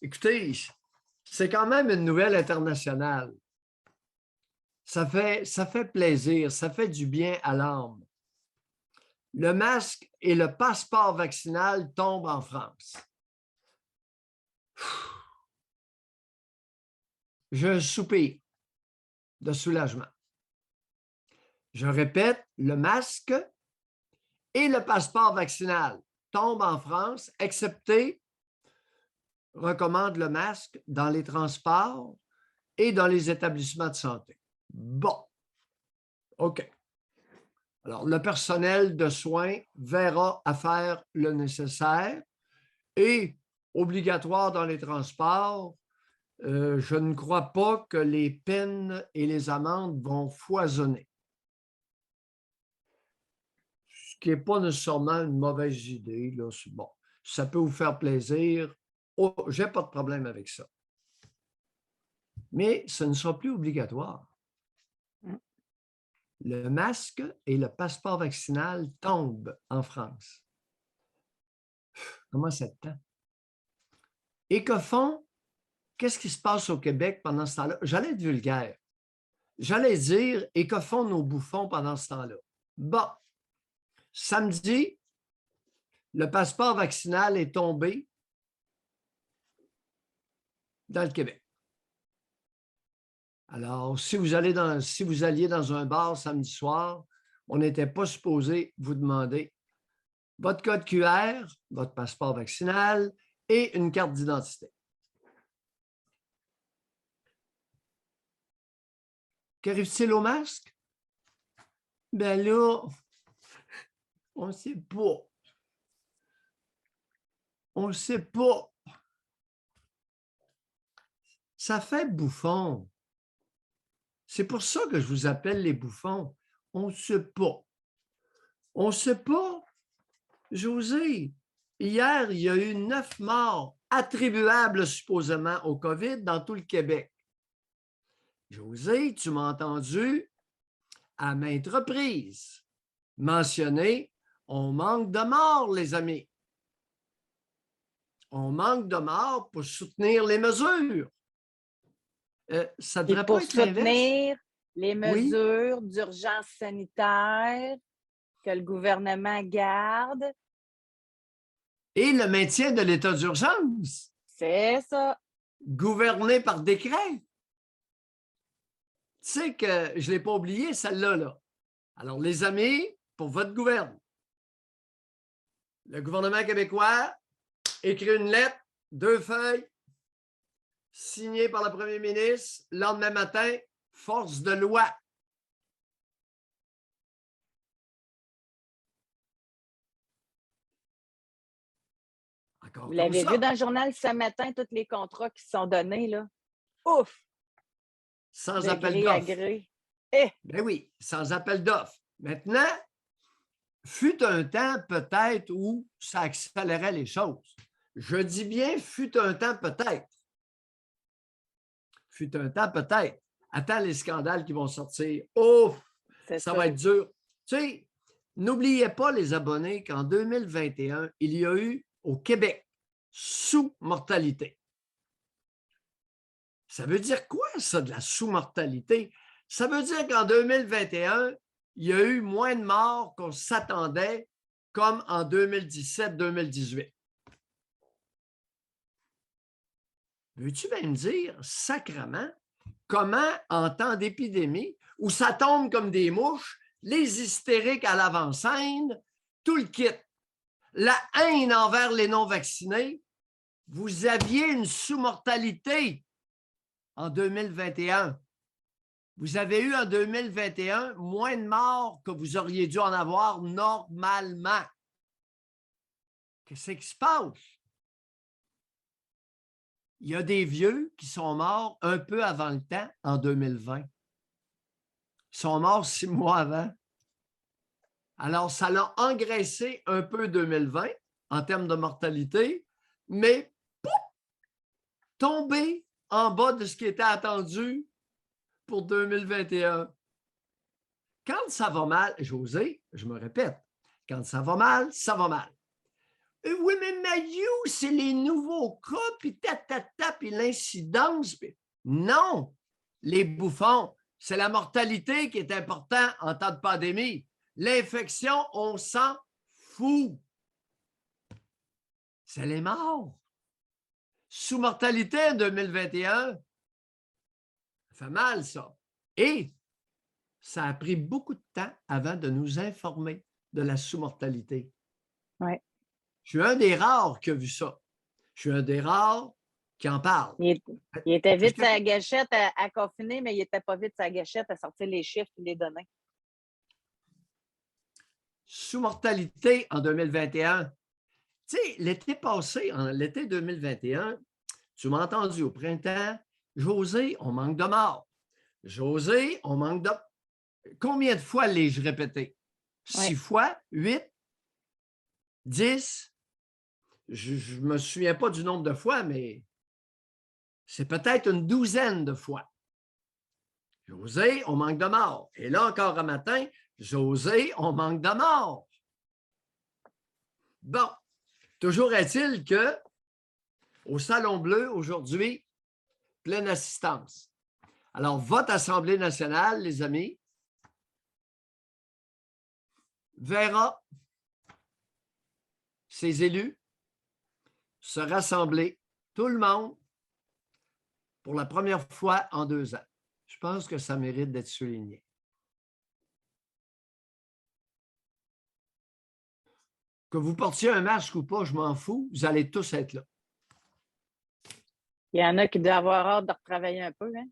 Écoutez, c'est quand même une nouvelle internationale. Ça fait plaisir, ça fait du bien à l'âme. Le masque et le passeport vaccinal tombent en France. Je soupire de soulagement. Je répète, le masque et le passeport vaccinal tombent en France, excepté recommande le masque dans les transports et dans les établissements de santé. Bon, OK. Alors, le personnel de soins verra à faire le nécessaire et obligatoire dans les transports. Je ne crois pas que les peines et les amendes vont foisonner. Ce qui n'est pas nécessairement une mauvaise idée. Là. Bon, ça peut vous faire plaisir. Oh, je n'ai pas de problème avec ça. Mais ce ne sera plus obligatoire. Le masque et le passeport vaccinal tombent en France. Comment ça te tend? Et que font? Qu'est-ce qui se passe au Québec pendant ce temps-là? J'allais être vulgaire. J'allais dire, et que font nos bouffons pendant ce temps-là? Bon, samedi, le passeport vaccinal est tombé dans le Québec. Alors, si vous alliez dans un bar samedi soir, on n'était pas supposé vous demander votre code QR, votre passeport vaccinal et une carte d'identité. Qu'arrive-t-il au masque? Ben là, on ne sait pas. On ne sait pas. Ça fait bouffon. C'est pour ça que je vous appelle les bouffons. On ne sait pas. On ne sait pas. José, hier, il y a eu 9 morts attribuables supposément au COVID dans tout le Québec. José, tu m'as entendu à maintes reprises mentionner on manque de morts, les amis. On manque de morts pour soutenir les mesures. Ça devrait pas être l'inverse. Pour soutenir les mesures d'urgence sanitaire que le gouvernement garde. Et le maintien de l'état d'urgence. C'est ça. Gouverné par décret. Tu sais que je ne l'ai pas oublié, celle-là. Là. Alors, les amis, pour votre gouvernement, le gouvernement québécois écrit une lettre, 2 feuilles, signée par le premier ministre, le lendemain matin, force de loi. Vous l'avez vu dans le journal ce matin, tous les contrats qui sont donnés, là. Ouf! Sans appel d'offres. Ben oui, sans appel d'offres. Maintenant, fut un temps peut-être où ça accélérait les choses. Je dis bien fut un temps peut-être. Fut un temps peut-être. Attends les scandales qui vont sortir. Oh, ça va être dur. Tu sais, n'oubliez pas les abonnés qu'en 2021, il y a eu au Québec sous-mortalité. Ça veut dire quoi, ça, de la sous-mortalité? Ça veut dire qu'en 2021, il y a eu moins de morts qu'on s'attendait comme en 2017-2018. Veux-tu bien me dire, sacrement, comment en temps d'épidémie, où ça tombe comme des mouches, les hystériques à l'avant-scène, tout le kit, la haine envers les non-vaccinés, vous aviez une sous-mortalité en 2021. Vous avez eu en 2021 moins de morts que vous auriez dû en avoir normalement. Qu'est-ce qui se passe? Il y a des vieux qui sont morts un peu avant le temps en 2020. Ils sont morts 6 mois avant. Alors, ça l'a engraissé un peu 2020 en termes de mortalité, mais pouf, tombé en bas de ce qui était attendu pour 2021. Quand ça va mal, José, je me répète, quand ça va mal, ça va mal. Oui, mais Mayu, c'est les nouveaux cas, puis puis l'incidence. Non, les bouffons, c'est la mortalité qui est importante en temps de pandémie. L'infection, on s'en fout. C'est les morts. Sous-mortalité en 2021, ça fait mal, ça. Et ça a pris beaucoup de temps avant de nous informer de la sous-mortalité. Ouais. Je suis un des rares qui a vu ça. Je suis un des rares qui en parle. Il était vite sa gâchette à confiner, mais il n'était pas vite sa gâchette à sortir les chiffres et les données. Sous-mortalité en 2021. Tu sais, l'été passé, en l'été 2021, tu m'as entendu au printemps, José, on manque de morts. José, on manque de... Combien de fois l'ai-je répété? 6 fois? 8? 10? Je ne me souviens pas du nombre de fois, mais c'est peut-être une douzaine de fois. José, on manque de morts. Et là, encore un matin, José, on manque de morts. Bon, toujours est-il que au Salon Bleu, aujourd'hui, pleine assistance. Alors, votre Assemblée nationale, les amis, verra ses élus se rassembler, tout le monde, pour la première fois en 2 ans. Je pense que ça mérite d'être souligné. Que vous portiez un masque ou pas, je m'en fous, vous allez tous être là. Il y en a qui doivent avoir hâte de retravailler un peu, hein?